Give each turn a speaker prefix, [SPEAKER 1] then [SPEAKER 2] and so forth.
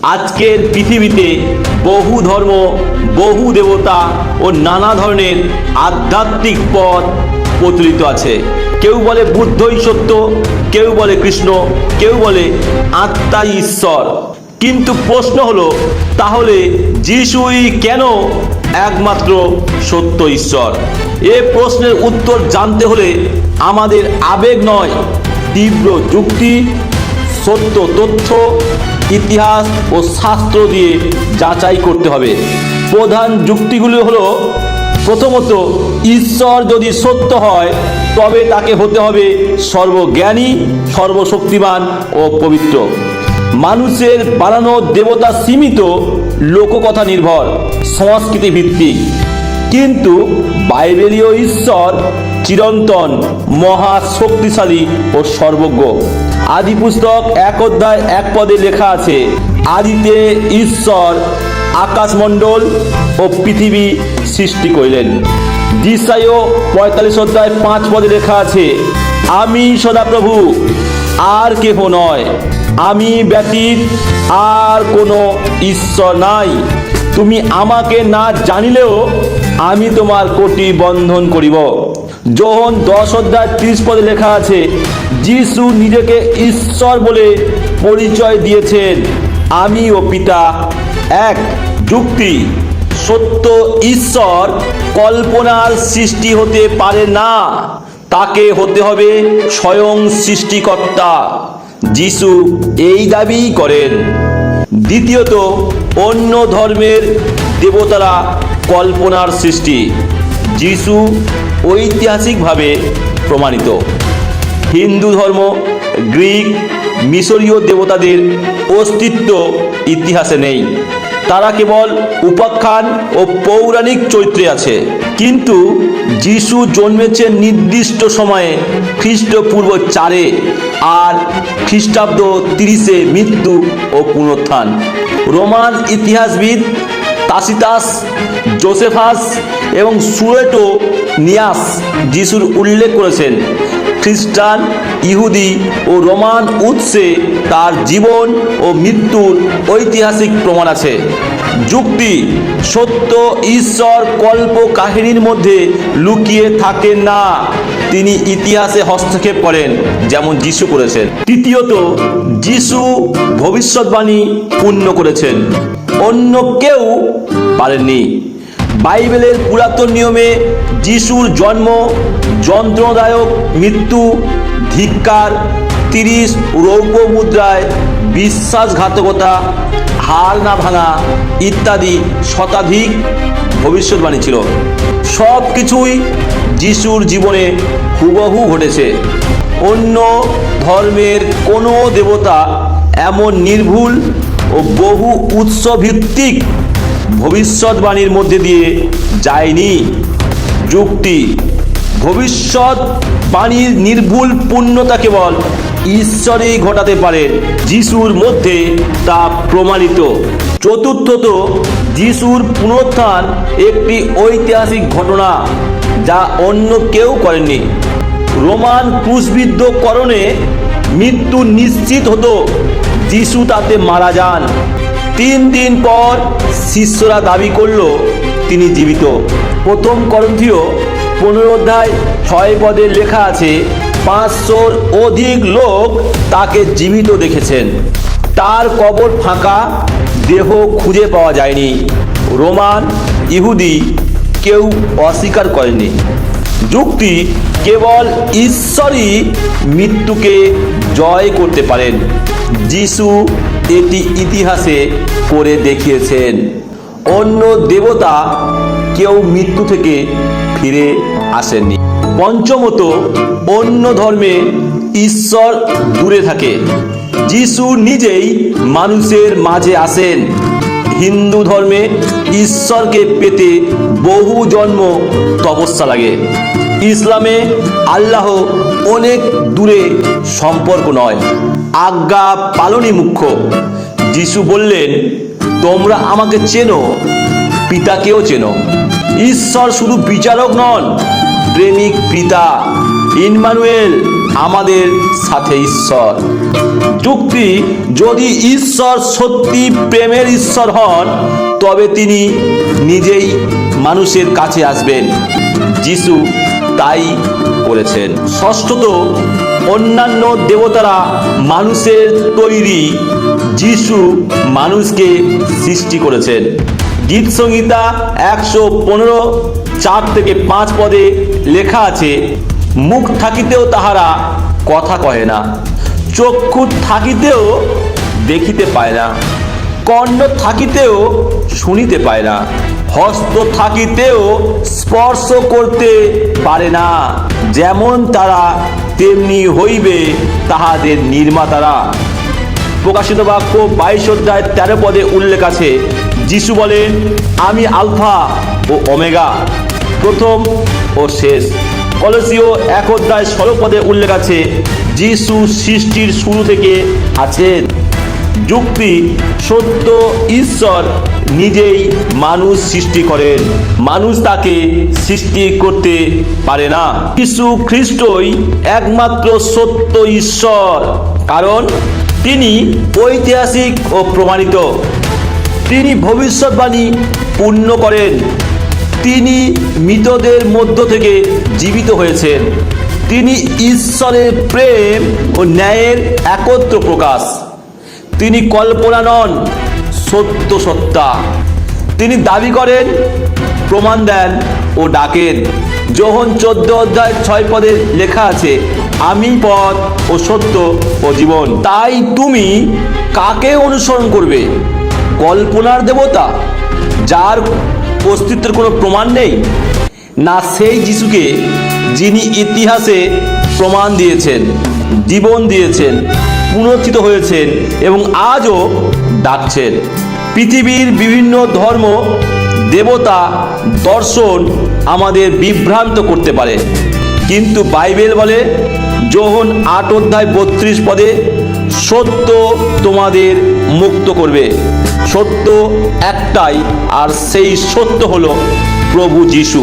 [SPEAKER 1] আজকের পৃথিবীতে বহু ধর্ম, বহু দেবতা ও নানা ধরনের আধ্যাত্মিক পথ প্রচলিত আছে। কেউ বলে বুদ্ধই সত্য, কেউ বলে কৃষ্ণ, কেউ বলে আত্মাই ঈশ্বর। কিন্তু প্রশ্ন হলো, তাহলে যিশুই কেন একমাত্র সত্য ঈশ্বর? এ প্রশ্নের উত্তর জানতে হলে আমাদের আবেগ নয়, তীব্র যুক্তি, সত্য তথ্য, ইতিহাস ও শাস্ত্র দিয়ে যাচাই করতে হবে। প্রধান যুক্তিগুলো হলো, প্রথমত, ঈশ্বর যদি সত্য হয় তবে তাকে হতে হবে সর্বজ্ঞানী, সর্বশক্তিমান ও পবিত্র। মানুষের বানানো দেবতা সীমিত, লোককথা নির্ভর, সংস্কৃতি ভিত্তিক। কিন্তু বাইবেলীয় ঈশ্বর চিরন্তন, মহা শক্তিশালী ও সর্বজ্ঞ। আদি পুস্তক 1 অধ্যায় 1 পদে লেখা আছে, আদিতে ঈশ্বর আকাশমণ্ডল ও পৃথিবী সৃষ্টি করিলেন। যিশায় 45 অধ্যায় 5 পদে লেখা আছে, আমি সদাপ্রভু, আর কেহ নয়, আমি ব্যতীত আর কোনো ঈশ্বর নাই। তুমি আমাকে না জানিলেও আমি তোমার কোটি বন্ধন করিব। যোহন 10 অধ্যায় 30 পদে লেখা আছে, যিশু নিজেকে ঈশ্বর বলে পরিচয় দিয়েছেন, আমি ও পিতা এক। যুক্তি, সত্য ঈশ্বর কল্পনার সৃষ্টি হতে পারে না, তাকে হতে হবে স্বয়ং সৃষ্টিকর্তা। যিশু এই দাবি করেন। দ্বিতীয়ত, অন্য ধর্মের দেবতারা কল্পনার সৃষ্টি, যিশু ঐতিহাসিকভাবে প্রমাণিত। হিন্দু ধর্ম, গ্রিক, মিশরীয় দেবতাদের অস্তিত্ব ইতিহাসে নেই, তারা কেবল উপাখ্যান ও পৌরাণিক চরিত্রে আছে। কিন্তু যিশু জন্মেছেন নির্দিষ্ট সময়ে, খ্রিস্টপূর্ব 4-এ, আর খ্রিস্টাব্দ 30-এ মৃত্যু ও পুনরুত্থান। রোমান ইতিহাসবিদ তাসিতাস, জোসেফাস এবং সুয়েটোনিয়াস যিশুর উল্লেখ করেছেন। খ্রিস্টান, ইহুদি ও রোমান উৎসে তার জীবন ও মৃত্যুর ঐতিহাসিক প্রমাণ আছে। যুক্তি, সত্য ঈশ্বর কল্প কাহিনীর মধ্যে লুকিয়ে থাকেন না, তিনি ইতিহাসে হস্তক্ষেপ করেন, যেমন যিশু করেছেন। তৃতীয়ত, যিশু ভবিষ্যৎবাণী পূর্ণ করেছেন, অন্য কেউ পারেননি। বাইবেলের পুরাতন নিয়মে যিশুর জন্ম, যন্ত্রণাদায়ক মৃত্যু, ধিক্কার, 30 রৌপ্য মুদ্রায় বিশ্বাসঘাতকতা, হাড় না ভাঙা ইত্যাদি শতাধিক ভবিষ্যৎবাণী ছিল। সব কিছুই যিশুর জীবনে হুবহু ঘটেছে। অন্য ধর্মের কোনো দেবতা এমন নির্ভুল ও বহু উৎসভিত্তিক ভবিষ্যৎবাণীর মধ্যে দিয়ে যায়নি। যুক্তি, ভবিষ্যৎবাণীর নির্ভুল পূর্ণতা কেবল ঈশ্বরই ঘটাতে পারেন, যিশুর মধ্যে তা প্রমাণিত। চতুর্থত, যিশুর পুনরুত্থান একটি ঐতিহাসিক ঘটনা, যা অন্য কেউ করেননি। রোমান ক্রুশবিদ্ধকরণে মৃত্যু নিশ্চিত হতো, যিশু তাতে মারা যান। 3 দিন পর শিষ্যরা দাবি করল তিনি জীবিত। প্রথম করন্থীয় 15 অধ্যায় 6 পদে লেখা আছে, 500-র অধিক লোক তাকে জীবিত দেখেছেন। তার কবর ফাঁকা, দেহ খুঁজে পাওয়া যায়নি। রোমান, ইহুদি কেউ অস্বীকার করেনি। যুক্তি, কেবল ঈশ্বরই মৃত্যুকে জয় করতে পারেন, যিশু এটি ইতিহাসে করে দেখিয়েছেন। অন্য দেবতা কেউ মৃত্যু থেকে ফিরে আসেননি। পঞ্চমত, অন্য ধর্মে ঈশ্বর দূরে থাকে, যিশু নিজেই মানুষের মাঝে আসেন। হিন্দু ধর্মে ঈশ্বরকে পেতে বহু জন্ম তপস্যা লাগে। ইসলামে আল্লাহ অনেক দূরে সম্পর্ক নয়, আজ্ঞা পালনই মুখ্য। যিশু বললেন, তোমরা আমাকে চেনো, পিতাকেও চেনো। ঈশ্বর শুধু বিচারক নন, প্রেমিক পিতা। ইম্মানুয়েল, আমাদের সাথে ঈশ্বর। যুক্তি, যদি ঈশ্বর সত্যি প্রেমের ঈশ্বর হন তবে তিনি নিজেই মানুষের কাছে আসবেন। যিশু তাই করেছেন। ষষ্ঠত, অন্যান্য দেবতারা মানুষের তৈরি, যিশু মানুষকে সৃষ্টি করেছেন। গীত সংহিতা 115 4-5 পদে লেখা আছে, মুখ থাকিতেও তাহারা কথা কহে না, চক্ষু থাকিতেও দেখিতে পায় না, কর্ণ থাকিতেও শুনিতে পায় না, হস্ত থাকিতেও স্পর্শ করতে পারে না, যেমন তারা তেমনি হইবে তাহাদের নির্মাতারা। প্রকাশিত বাক্য 22-13 পদে উল্লেখ আছে, যিশু বলেন, আমি আলফা ও ওমেগা, প্রথম ও শেষ। কলসীয় 1:16 পদে উল্লেখ আছে, যিশু সৃষ্টির শুরু থেকে আছেন। যুক্তি, সত্য ঈশ্বর নিজেই মানুষ সৃষ্টি করেন, মানুষ তাকে সৃষ্টি করতে পারে না। যিশু খ্রিস্টই একমাত্র সত্য ঈশ্বর, কারণ তিনি ঐতিহাসিক ও প্রমাণিত। তিনি ভবিষ্যৎবাণী পূর্ণ করেন। তিনি মৃতদের মধ্য থেকে জীবিত হয়েছেন। তিনি ঈশ্বরের প্রেম ও ন্যায়ের একত্র প্রকাশ। তিনি কল্পনা নন, সত্য সত্তা। তিনি দাবি করেন, প্রমাণ দেন ও ডাকেন। যোহন 14:6 পদে লেখা আছে, আমি পথ ও সত্য ও জীবন। তাই তুমি কাকে অনুসরণ করবে? কল্পনার দেবতা যার অস্তিত্বের কোনো প্রমাণ নেই, না সেই যিশুকে যিনি ইতিহাসে প্রমাণ দিয়েছেন, জীবন দিয়েছেন, পুনরুত্থিত হয়েছেন এবং আজও ডাকছেন? পৃথিবীর বিভিন্ন ধর্ম, দেবতা, দর্শন আমাদের বিভ্রান্ত করতে পারে, কিন্তু বাইবেল বলে, যোহন 8:32 পদে, সত্য তোমাদের মুক্ত করবে। সত্য একটাই, আর সেই সত্য হলো প্রভু যিশু।